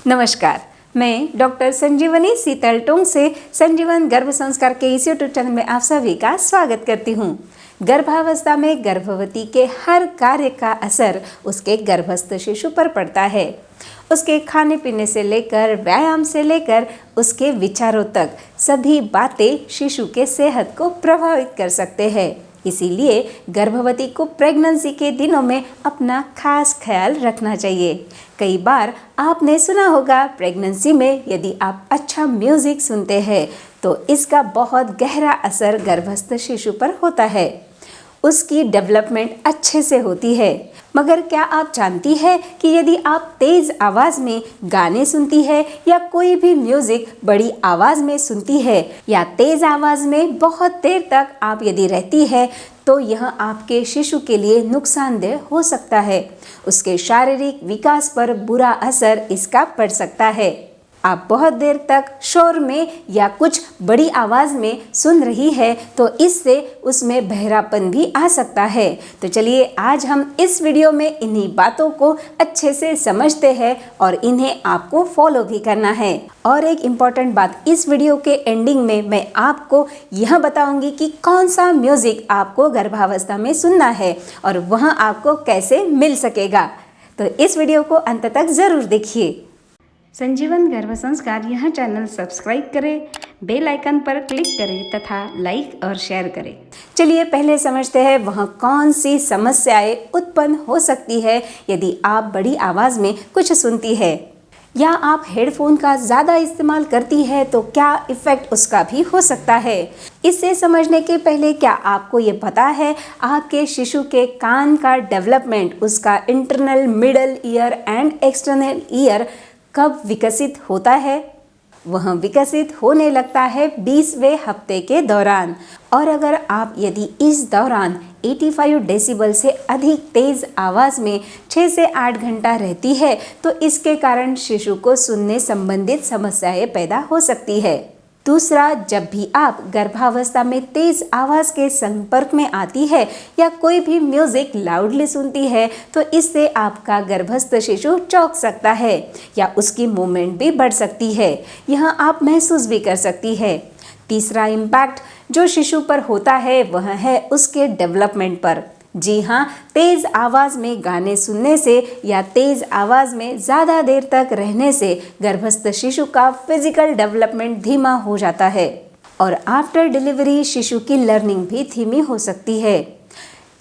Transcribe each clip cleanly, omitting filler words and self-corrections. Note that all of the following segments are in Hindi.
नमस्कार, मैं डॉक्टर संजीवनी सीतलटोंग से संजीवन गर्भ संस्कार के इस यूट्यूब चैनल में आप सभी का स्वागत करती हूँ। गर्भावस्था में गर्भवती के हर कार्य का असर उसके गर्भस्थ शिशु पर पड़ता है। उसके खाने पीने से लेकर व्यायाम से लेकर उसके विचारों तक सभी बातें शिशु के सेहत को प्रभावित कर सकते हैं। इसीलिए गर्भवती को प्रेगनेंसी के दिनों में अपना खास ख्याल रखना चाहिए। कई बार आपने सुना होगा, प्रेगनेंसी में यदि आप अच्छा म्यूजिक सुनते हैं तो इसका बहुत गहरा असर गर्भस्थ शिशु पर होता है। उसकी डेवलपमेंट अच्छे से होती है। मगर क्या आप जानती है कि यदि आप तेज़ आवाज़ में गाने सुनती है या कोई भी म्यूज़िक बड़ी आवाज़ में सुनती है या तेज़ आवाज़ में बहुत देर तक आप यदि रहती है तो यह आपके शिशु के लिए नुकसानदेह हो सकता है। उसके शारीरिक विकास पर बुरा असर इसका पड़ सकता है। आप बहुत देर तक शोर में या कुछ बड़ी आवाज़ में सुन रही है तो इससे उसमें बहरापन भी आ सकता है। तो चलिए आज हम इस वीडियो में इन्हीं बातों को अच्छे से समझते हैं और इन्हें आपको फॉलो भी करना है। और एक इम्पॉर्टेंट बात, इस वीडियो के एंडिंग में मैं आपको यह बताऊंगी कि कौन सा म्यूज़िक आपको गर्भावस्था में सुनना है और वह आपको कैसे मिल सकेगा। तो इस वीडियो को अंत तक ज़रूर देखिए। संजीवन गर्भ संस्कार यह चैनल सब्सक्राइब करें, बेल आइकन पर क्लिक करें तथा लाइक और शेयर करें। चलिए पहले समझते हैं वह कौन सी समस्याएं उत्पन्न हो सकती है यदि आप बड़ी आवाज़ में कुछ सुनती है या आप हेडफोन का ज़्यादा इस्तेमाल करती है तो क्या इफ़ेक्ट उसका भी हो सकता है। इससे समझने के पहले क्या आपको ये पता है आपके शिशु के कान का डेवलपमेंट, उसका internal, middle ear and external ear कब विकसित होता है? वह विकसित होने लगता है 20वें हफ्ते के दौरान। और अगर आप यदि इस दौरान 85 डेसिबल से अधिक तेज़ आवाज़ में 6 से 8 घंटा रहती है तो इसके कारण शिशु को सुनने संबंधित समस्याएं पैदा हो सकती है। दूसरा, जब भी आप गर्भावस्था में तेज़ आवाज़ के संपर्क में आती है या कोई भी म्यूज़िक लाउडली सुनती है तो इससे आपका गर्भस्थ शिशु चौंक सकता है या उसकी मूवमेंट भी बढ़ सकती है। यह आप महसूस भी कर सकती है। तीसरा इम्पैक्ट जो शिशु पर होता है वह है उसके डेवलपमेंट पर। जी हाँ, तेज़ आवाज़ में गाने सुनने से या तेज़ आवाज़ में ज़्यादा देर तक रहने से गर्भस्थ शिशु का फिजिकल डेवलपमेंट धीमा हो जाता है और आफ्टर डिलीवरी शिशु की लर्निंग भी धीमी हो सकती है।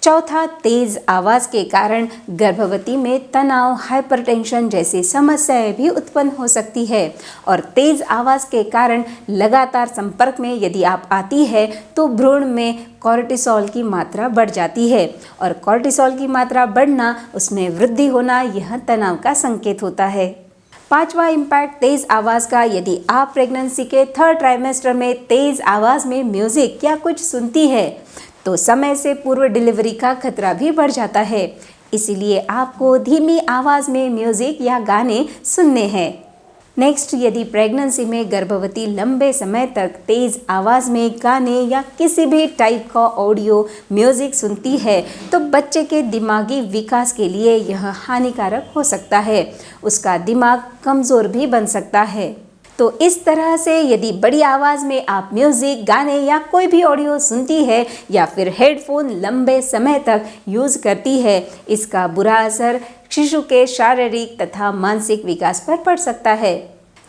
चौथा, तेज़ आवाज़ के कारण गर्भवती में तनाव, हाइपरटेंशन जैसी समस्याएं भी उत्पन्न हो सकती है और तेज़ आवाज़ के कारण लगातार संपर्क में यदि आप आती है तो भ्रूण में कॉर्टिसोल की मात्रा बढ़ जाती है और कॉर्टिसोल की मात्रा बढ़ना, उसमें वृद्धि होना, यह तनाव का संकेत होता है। पांचवा इम्पैक्ट तेज़ आवाज़ का, यदि आप प्रेगनेंसी के 3rd ट्राइमेस्टर में तेज़ आवाज़ में म्यूज़िक या कुछ सुनती है तो समय से पूर्व डिलीवरी का खतरा भी बढ़ जाता है। इसीलिए आपको धीमी आवाज़ में म्यूज़िक या गाने सुनने हैं। नेक्स्ट, यदि प्रेगनेंसी में गर्भवती लंबे समय तक तेज़ आवाज़ में गाने या किसी भी टाइप का ऑडियो म्यूज़िक सुनती है तो बच्चे के दिमागी विकास के लिए यह हानिकारक हो सकता है। उसका दिमाग कमज़ोर भी बन सकता है। तो इस तरह से यदि बड़ी आवाज़ में आप म्यूज़िक, गाने या कोई भी ऑडियो सुनती है या फिर हेडफोन लंबे समय तक यूज़ करती है, इसका बुरा असर शिशु के शारीरिक तथा मानसिक विकास पर पड़ सकता है।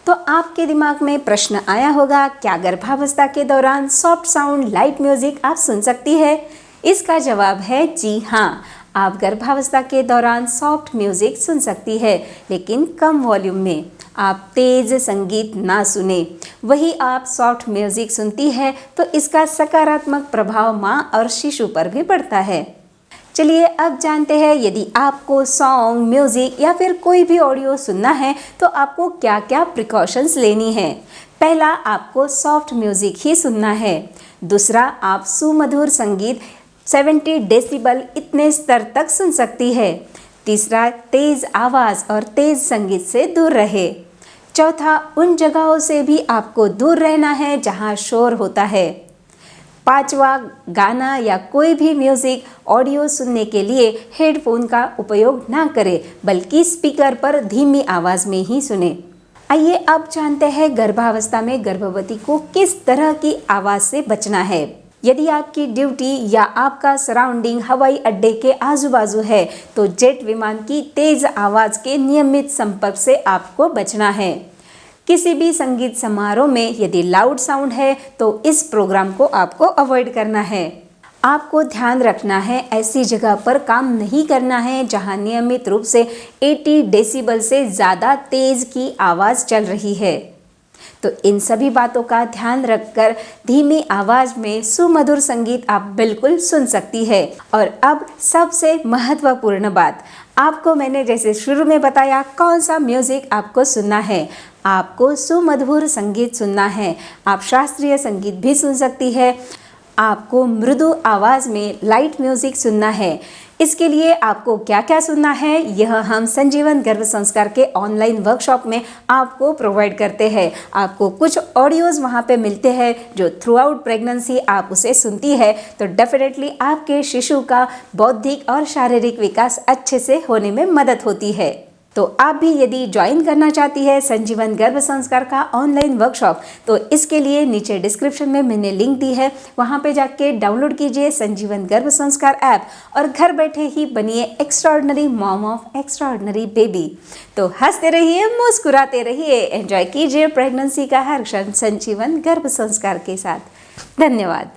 तो आपके दिमाग में प्रश्न आया होगा, क्या गर्भावस्था के दौरान सॉफ्ट साउंड, लाइट म्यूज़िक आप सुन सकती है? इसका जवाब है जी हाँ, आप गर्भावस्था के दौरान सॉफ्ट म्यूज़िक सुन सकती है लेकिन कम वॉल्यूम में। आप तेज़ संगीत ना सुने, वही आप सॉफ्ट म्यूज़िक सुनती है तो इसका सकारात्मक प्रभाव माँ और शिशु पर भी पड़ता है। चलिए अब जानते हैं यदि आपको सॉन्ग, म्यूज़िक या फिर कोई भी ऑडियो सुनना है तो आपको क्या क्या प्रिकॉशंस लेनी है। पहला, आपको सॉफ्ट म्यूज़िक ही सुनना है। दूसरा, आप सुमधुर संगीत 70 डेसिबल इतने स्तर तक सुन सकती है। तीसरा, तेज़ आवाज़ और तेज़ संगीत से दूर रहे। चौथा, उन जगहों से भी आपको दूर रहना है जहां शोर होता है। पांचवा, गाना या कोई भी म्यूज़िक ऑडियो सुनने के लिए हेडफोन का उपयोग ना करें बल्कि स्पीकर पर धीमी आवाज़ में ही सुने। आइए अब जानते हैं गर्भावस्था में गर्भवती को किस तरह की आवाज़ से बचना है। यदि आपकी ड्यूटी या आपका सराउंडिंग हवाई अड्डे के आजू बाजू है तो जेट विमान की तेज आवाज़ के नियमित संपर्क से आपको बचना है। किसी भी संगीत समारोह में यदि लाउड साउंड है तो इस प्रोग्राम को आपको अवॉइड करना है। आपको ध्यान रखना है ऐसी जगह पर काम नहीं करना है जहां नियमित रूप से 80 डेसिबल से ज़्यादा तेज़ की आवाज़ चल रही है। तो इन सभी बातों का ध्यान रखकर धीमी आवाज़ में सुमधुर संगीत आप बिल्कुल सुन सकती है। और अब सबसे महत्वपूर्ण बात, आपको मैंने जैसे शुरू में बताया कौन सा म्यूज़िक आपको सुनना है। आपको सुमधुर संगीत सुनना है। आप शास्त्रीय संगीत भी सुन सकती है। आपको मृदु आवाज़ में लाइट म्यूज़िक सुनना है। इसके लिए आपको क्या क्या सुनना है यह हम संजीवन गर्भ संस्कार के ऑनलाइन वर्कशॉप में आपको प्रोवाइड करते हैं। आपको कुछ ऑडियोज़ वहाँ पे मिलते हैं जो थ्रू आउट प्रेगनेंसी आप उसे सुनती है तो डेफिनेटली आपके शिशु का बौद्धिक और शारीरिक विकास अच्छे से होने में मदद होती है। तो आप भी यदि ज्वाइन करना चाहती है संजीवन गर्भ संस्कार का ऑनलाइन वर्कशॉप तो इसके लिए नीचे डिस्क्रिप्शन में मैंने लिंक दी है, वहाँ पे जाके डाउनलोड कीजिए संजीवन गर्भ संस्कार ऐप और घर बैठे ही बनिए extraordinary mom of extraordinary baby. तो हंसते रहिए, मुस्कुराते रहिए, एंजॉय कीजिए प्रेगनेंसी का हर क्षण संजीवन गर्भ संस्कार के साथ। धन्यवाद।